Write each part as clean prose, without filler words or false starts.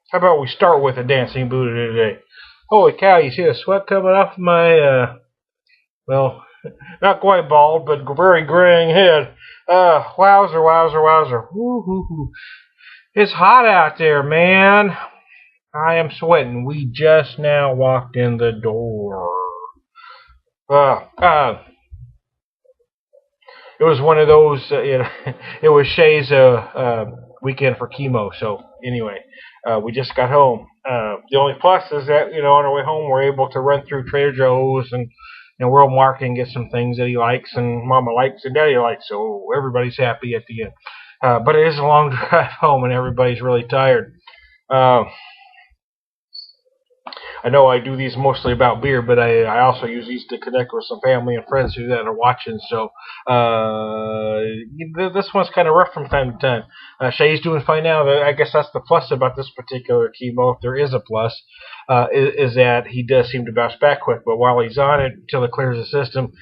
How about we start with a dancing Buddha today? Holy cow, you see the sweat coming off my, well, not quite bald, but very graying head. Wowzer, wowzer, wowzer. Woo, hoo, hoo. It's hot out there, man. I am sweating. We just now walked in the door. Uh, uh, it was one of those, it was Shay's weekend for chemo. So anyway, we just got home. The only plus is that, on our way home, we're able to run through Trader Joe's and World Market and get some things that he likes and Mama likes and Daddy likes. So everybody's happy at the end. But it is a long drive home and everybody's really tired. I know I do these mostly about beer, but I also use these to connect with some family and friends who that are watching. So this one's kind of rough from time to time. Shay's doing fine now. I guess that's the plus about this particular chemo, if there is a plus, is that he does seem to bounce back quick. But while he's on it, until it clears the system,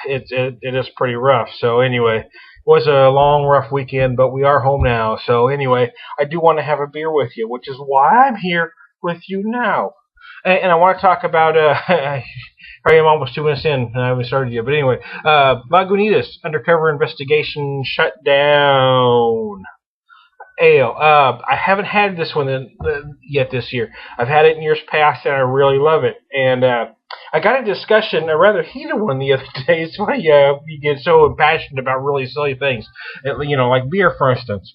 it is pretty rough. So anyway, it was a long, rough weekend, but we are home now. So anyway, I do want to have a beer with you, which is why I'm here with you now. And I want to talk about, I am almost 2 minutes in, and I haven't started yet. But anyway, Lagunitas, Undercover Investigation, Shutdown. Ale. I haven't had this one yet this year. I've had it in years past, and I really love it. And I got a discussion, a rather heated one the other day. It's funny you get so impassioned about really silly things, like beer, for instance.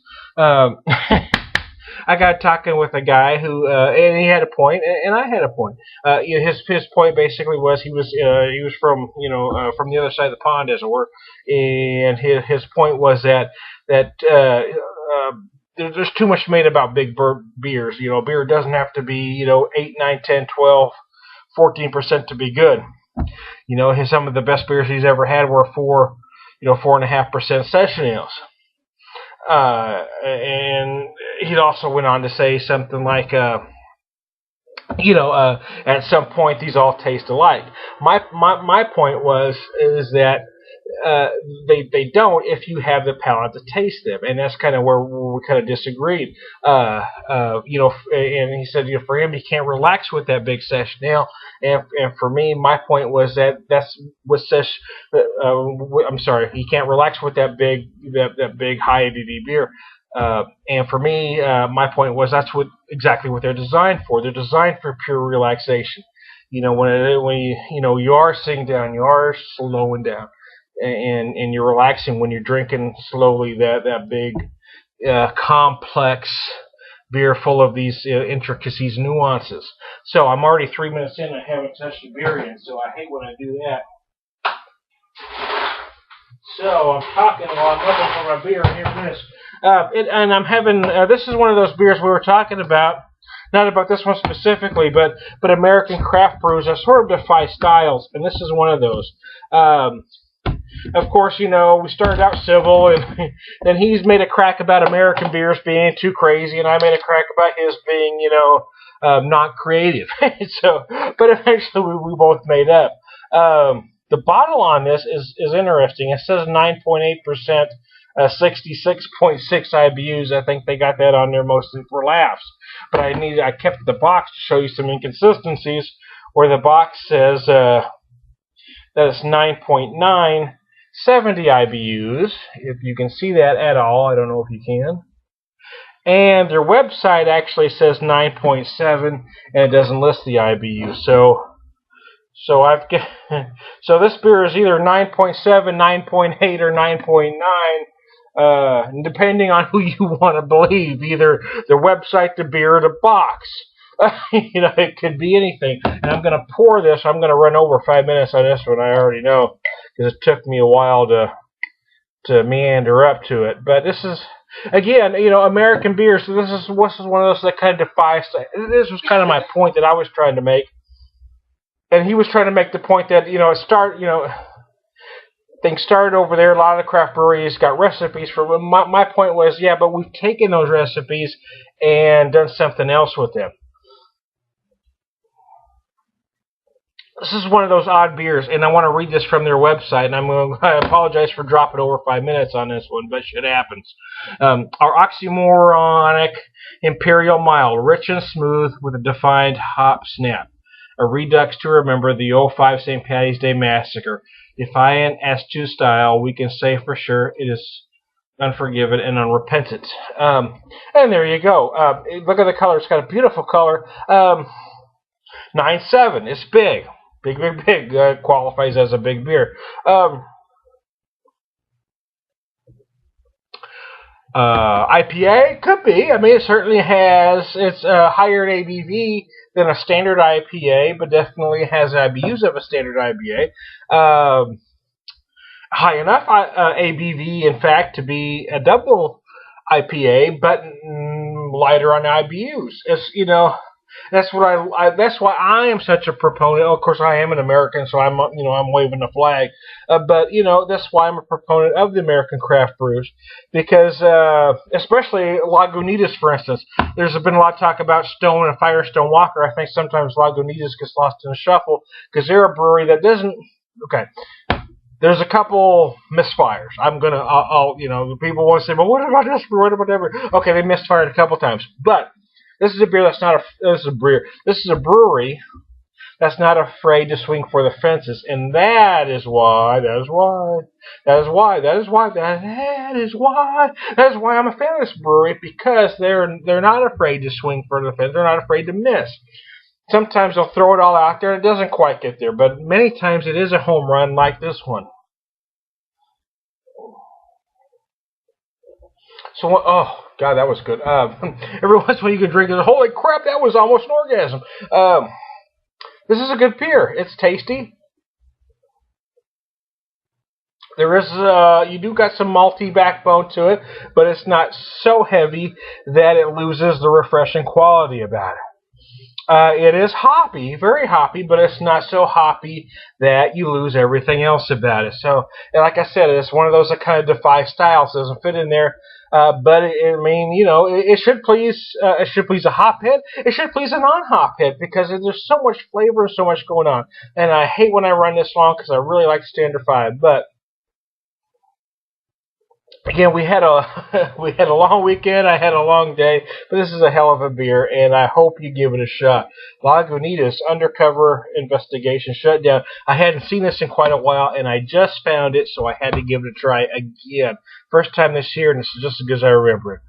I got talking with a guy who, and he had a point, and I had a point. His point basically was he was from from the other side of the pond, as it were, and his point was that there's too much made about big beers. Beer doesn't have to be 8, 9, 10, 12, 14% to be good. Some of the best beers he's ever had were 4.5% session ales. And he also went on to say something like, at some point these all taste alike. My point is that they don't if you have the palate to taste them, and that's kind of where we kind of disagreed. And he said, for him, he can't relax with that big session ale, and for me, my point was that's with I'm sorry, he can't relax with that big high ABV beer. And for me, my point was that's exactly what they're designed for. They're designed for pure relaxation. When you are sitting down, you are slowing down, and you're relaxing when you're drinking slowly that big complex beer full of these intricacies, nuances. So I'm already 3 minutes in. I haven't touched the beer yet, so I hate when I do that. So I'm talking while I'm looking for my beer. Here it is. And I'm having, this is one of those beers we were talking about, not about this one specifically, but American craft brews that sort of defy styles, and this is one of those. Of course, we started out civil, and then he's made a crack about American beers being too crazy, and I made a crack about his being, not creative. But eventually we both made up. The bottle on this is interesting. It says 9.8%, 66.6 IBUs. I think they got that on there mostly for laughs. But I kept the box to show you some inconsistencies, where the box says that it's 9.9, 70 IBUs. If you can see that at all, I don't know if you can. And their website actually says 9.7, and it doesn't list the IBU. So this beer is either 9.7, 9.8, or 9.9, depending on who you want to believe, either the website, the beer, or the box. It could be anything. And I'm going to pour this. I'm going to run over 5 minutes on this one, I already know, because it took me a while to meander up to it. But this is, again, American beer, so this is one of those that kind of defies. This was kind of my point that I was trying to make. And he was trying to make the point that, things started over there. A lot of the craft breweries got recipes for them. My point was, yeah, but we've taken those recipes and done something else with them. This is one of those odd beers, and I want to read this from their website, and I apologize for dropping over 5 minutes on this one, but shit happens. Our oxymoronic Imperial Mild, rich and smooth with a defined hop snap. A redux to remember the '05 St. Patty's Day Massacre. Defiant as to style, we can say for sure it is unforgiven and unrepentant. And there you go. Look at the color. It's got a beautiful color. 9.7. It's big. Big. Qualifies as a big beer. IPA? Could be. I mean, it certainly has. It's higher in ABV than a standard IPA, but definitely has IBUs of a standard IPA. High enough ABV, in fact, to be a double IPA, but lighter on IBUs. It's, you know, that's what that's why I am such a proponent. Of course, I am an American, so I'm waving the flag. But that's why I'm a proponent of the American craft brews, because especially Lagunitas, for instance. There's been a lot of talk about Stone and Firestone Walker. I think sometimes Lagunitas gets lost in the shuffle because they're a brewery that doesn't. Okay. There's a couple misfires. I'll people want to say, well, what about this brewery? What about that brewery? Okay, they misfired a couple times, but this is a beer that's not this is a brewery that's not afraid to swing for the fences, and that is why I'm a fan of this brewery, because they're not afraid to swing for the fence. They're not afraid to miss. Sometimes they'll throw it all out there and it doesn't quite get there, but many times it is a home run like this one. So, oh God, that was good. Every once in a while you can drink it. Holy crap, that was almost an orgasm. This is a good beer. It's tasty. There is, you do got some malty backbone to it, but it's not so heavy that it loses the refreshing quality about it. It is hoppy, very hoppy, but it's not so hoppy that you lose everything else about it. So, like I said, it's one of those that kind of defy styles. It doesn't fit in there, but it should please. It should please a hop head. It should please a non-hop head, because there's so much flavor and so much going on. And I hate when I run this long because I really like to stay under 5, but. Again, we had a long weekend. I had a long day, but this is a hell of a beer, and I hope you give it a shot. Lagunitas Undercover Investigation Shutdown. I hadn't seen this in quite a while, and I just found it, so I had to give it a try again. First time this year, and this is just as good as I remember it.